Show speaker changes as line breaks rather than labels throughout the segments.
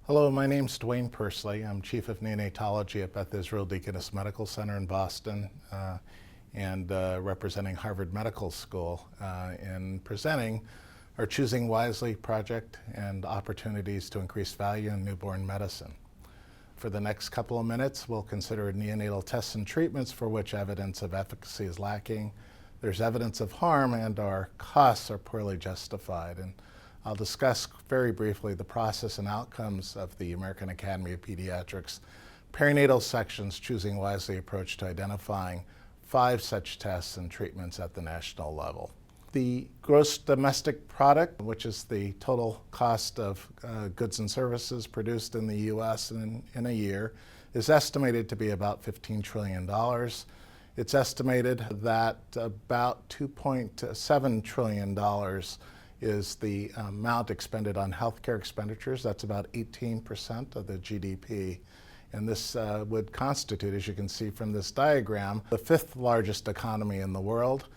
Hello, my name's DeWayne Pursley. I'm Chief of Neonatology at Beth Deaconess Medical Center in Boston and representing Harvard Medical School in presenting our Choosing Wisely project and opportunities to increase value in newborn medicine. For the next couple of minutes, we'll consider neonatal tests and treatments for which evidence of efficacy is lacking. There's evidence of harm and our costs are poorly justified. And I'll discuss very briefly the process and outcomes of the American Academy of Pediatrics Perinatal Section's Choosing Wisely approach to identifying 5 such tests and treatments at the national level. The gross domestic product, which is the total cost of goods and services produced in the U.S. in a year, is estimated to be about $15 trillion. It's estimated that about $2.7 trillion is the amount expended on healthcare expenditures. That's about 18% of the GDP. And this would constitute, as you can see from this diagram, the 5th largest economy in the world.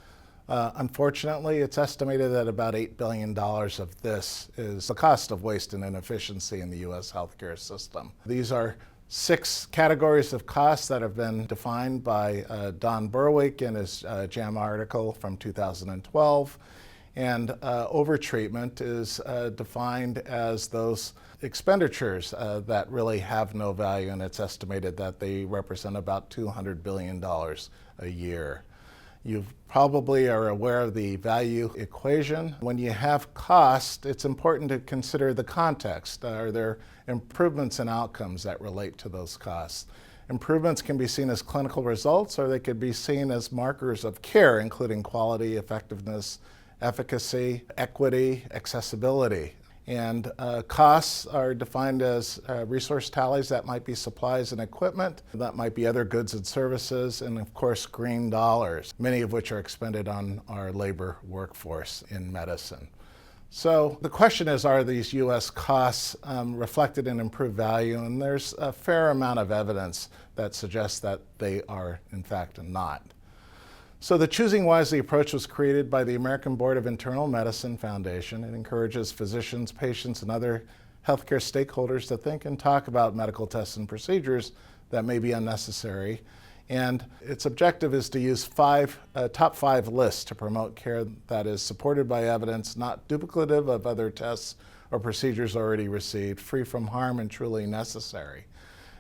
Unfortunately, it's estimated that about $8 billion of this is the cost of waste and inefficiency in the U.S. healthcare system. These are 6 categories of costs that have been defined by Don Berwick in his JAMA article from 2012. And overtreatment is defined as those expenditures that really have no value, and it's estimated that they represent about $200 billion a year. You probably are aware of the value equation. When you have cost, it's important to consider the context. Are there improvements in outcomes that relate to those costs? Improvements can be seen as clinical results, or they could be seen as markers of care, including quality, effectiveness, efficacy, equity, accessibility. And costs are defined as resource tallies. That might be supplies and equipment, that might be other goods and services, and of course green dollars, many of which are expended on our labor workforce in medicine. So the question is, are these U.S. costs reflected in improved value? And there's a fair amount of evidence that suggests that they are in fact not. So the Choosing Wisely approach was created by the American Board of Internal Medicine Foundation. It encourages physicians, patients, and other healthcare stakeholders to think and talk about medical tests and procedures that may be unnecessary. And its objective is to use top 5 lists to promote care that is supported by evidence, not duplicative of other tests or procedures already received, free from harm, and truly necessary.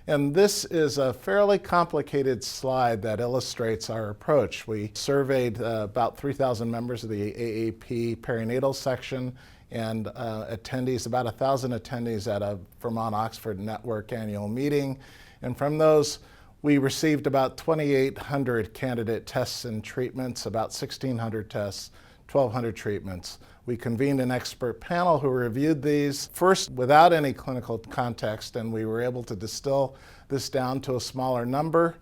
And this is a fairly complicated slide that illustrates our approach. We surveyed about 3,000 members of the AAP Perinatal Section and attendees, about 1,000 attendees at a Vermont-Oxford Network annual meeting. And from those, we received about 2,800 candidate tests and treatments, about 1,600 tests, 1,200 treatments. We convened an expert panel who reviewed these, first without any clinical context, and we were able to distill this down to a smaller number.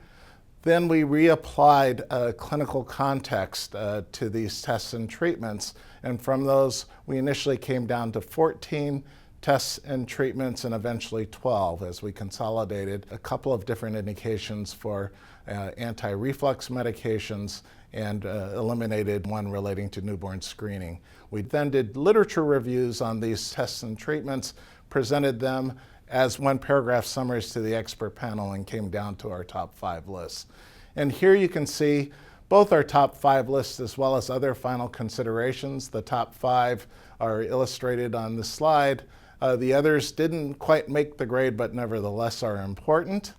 Then we reapplied a clinical context to these tests and treatments, and from those we initially came down to 14 tests and treatments and eventually 12 as we consolidated a couple of different indications for anti-reflux medications and eliminated one relating to newborn screening. We then did literature reviews on these tests and treatments, presented them as 1-paragraph summaries to the expert panel, and came down to our top 5 lists. And here you can see both our top 5 lists as well as other final considerations. The top 5 are illustrated on the slide. The others didn't quite make the grade, but nevertheless are important.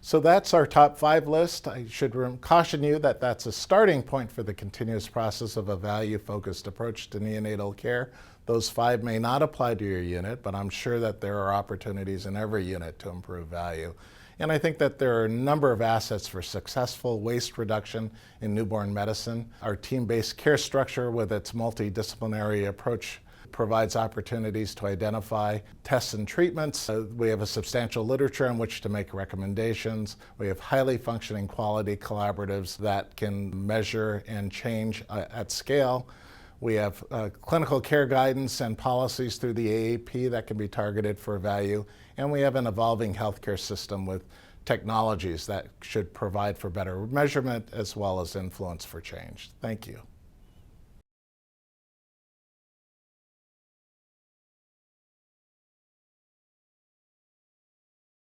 So that's our top 5 list. I should caution you that that's a starting point for the continuous process of a value-focused approach to neonatal care. Those 5 may not apply to your unit, but I'm sure that there are opportunities in every unit to improve value. And I think that there are a number of assets for successful waste reduction in newborn medicine. Our team-based care structure with its multidisciplinary approach provides opportunities to identify tests and treatments. We have a substantial literature on which to make recommendations. We have highly functioning quality collaboratives that can measure and change at scale. We have clinical care guidance and policies through the AAP that can be targeted for value. And we have an evolving healthcare system with technologies that should provide for better measurement as well as influence for change. Thank you.